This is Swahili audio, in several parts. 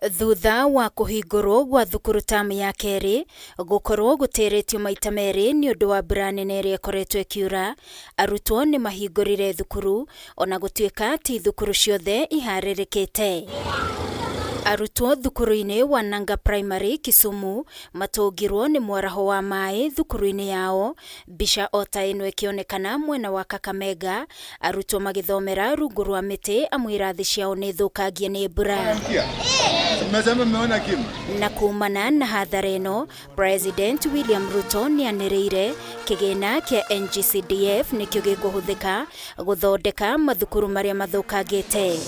Thutha wa kuhingurwo gwa thukuru tamu ya keri gukorwo guteretio maita meri ni undu wa mbura nene iria ikoretwo ikiura, arutwo ni mahingurire thukuru ona gutuika ti thukuru ciothe iharirikite. Arutwo thukuru-ini wa Nanga Primary Kisumu matungirwo ni mwaraho wa mai thukuru-ini yao. Mbica ota ino ikionekana mwena wa Kakamega, arutwo magithomera rungu rwa miti amwe irathi ciao ni thukangie ni mbura. Na kumana na hathara ino, President William Ruto ni anirire kigina kia NGCDF nikio gikuhuthika guthondeka mathukuru maria mathukangite.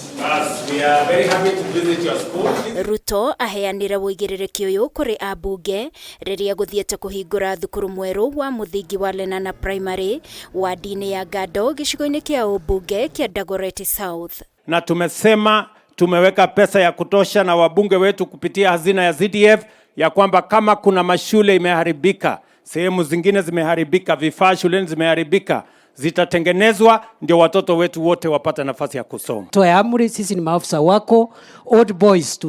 Ruto aheanire wigiririkia uyu kuri abunge riria guthiete kuhingura thukuru mweru wa muthingi wa Lenana Primary wa dini ya Gado gicigo-ini kia ubunge kia Dagoretti South. Na tumesema tumeweka pesa ya kutosha na wabunge wetu kupitia hazina ya ZDF ya kwamba kama kuna mashule imeharibika, sehemu zingine zimeharibika, vifaa shuleni zimeharibika, zitatengenezwa ndio watoto wetu wote wapate nafasi ya kusoma. Toe amri, sisi ni maafisa wako. Old Boys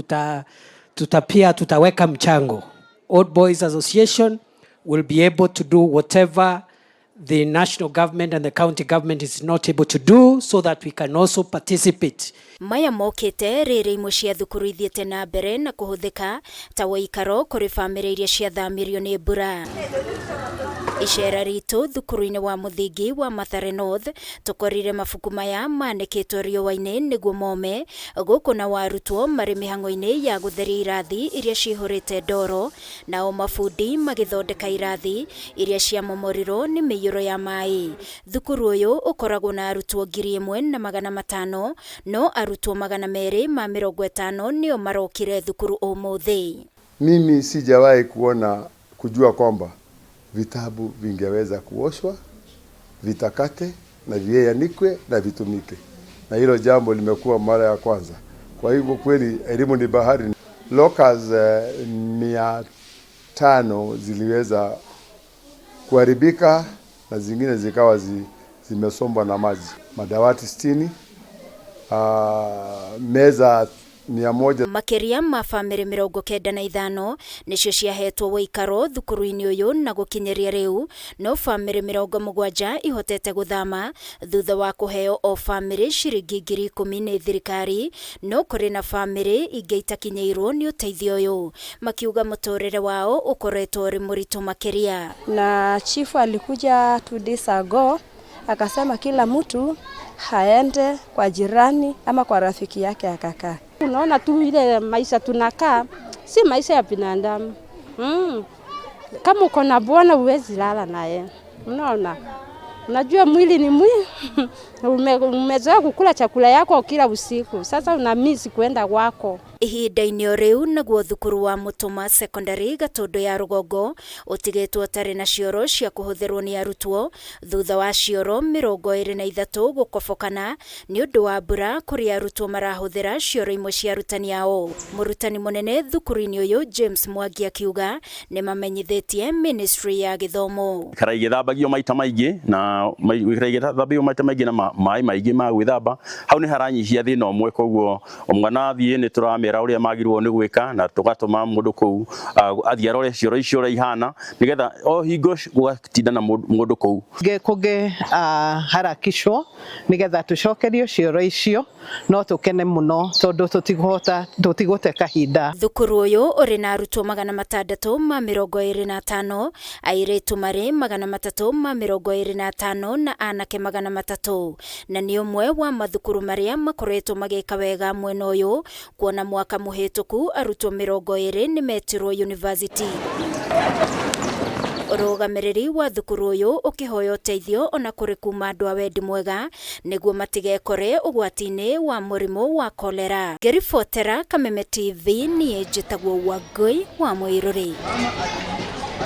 tutaweka mchango. Old Boys Association will be able to do whatever the national government and the county government is not able to do, so that we can also participate. Maya mokite riri imwe cia thukuru ithiete na mbere na kuhuthika ta waikaro kuri family iria ciathamirio ni mbura. Icera ritu thukuru-ini wa muthingi wa Mathare North tukorire mabuku maya manikitwo riũa-ini niguo mome guku na warutwo mari mihango-ini ya gutheria irathi iria cihurite ndoro, nao mabundi magithondeka irathi iria ciamomorirwo ni mĩiyũro ya mai. Thukuru uyu ukoragwo na arutwo 1,500 no arutwo 250 nio marokire thukuru umuthi. Mimi sijawahi kujua kwamba vitabu vingeweza kuoshwa, vitakate na vienikwe na vitumike. Na hilo jambo limekuwa mara ya kwanza. Kwa hivyo kweli elimu ni bahari. Lockers 500 ziliweza kuharibika na zingine zikawa zimesombwa na maji. Madawati 60, meza 100. Makiria ma family 95 nicio ciahetwo waikaro thukuru-ini uyu na gukinyeria riu, no family 70 ihotete guthama thutha wa kuheo o family ciringi 10,000 ni thirikari, no kuri na family ingi itakinyeirwo ni uteithio uyu, makiuga muturire wao ukoretwo ri muritu makiria. Na chifu alikuja 2 days ago akasema kila mtu haende kwa jirani ama kwa rafiki yake akakaa. Unaona tu ile maisha tunakaa si maisha ya binadamu. Kama uko na bwana uwezi lala naye. Unaona? Unajua mwili ni mwili. Umezoea kukula chakula yako kila usiku. Sasa unamisi kwenda kwako. Ihinda-ini riu naguo thukuru wa Mutuma Secondary Gatondo ya Rugongo utigitwo tari na cioro cia kuhuthirwo ni arutwo thutha wa cioro 23 gukobokana ni undu wa mbura kuri arutwo marahuthira cioro imwe cia arutani ao. Murutani munene thukuru-ini uyu James Mwangi akiuga ni mamenyithetie ministry ya githomo. Karaigithambagio maita maingi na karaigithambagio maita maingi na mai maingi ma gwithamba hau ni haranyihia thina omwe, koguo omwana athie ni turamera uria magirwo ni gwika na tugatuma mundu kou athie arore cioro icio ihana nigetha o hingo gugatinda na mundu kou kuge harakishwo nigetha tucokerio cioro icio, no tukene muno tondu tutigute kahinda. Thukuru uyu uri na arutwo 625, airitu mari 325 na anake 300, na ni umwe wa mathukuru maria makoretwo magika wega mwena uyu, kuona mwaka muhituku arutwo 20 ni metirwo university. Urugamiriri wa thukuru uyu ukihoya uteithio ona kuri kuma andu a wendi mwega niguo matigekore ugwati-ini wa murimu wa kolera. Ngiribotera Kameme TV ni njitagwo Wangui wa Muiruri.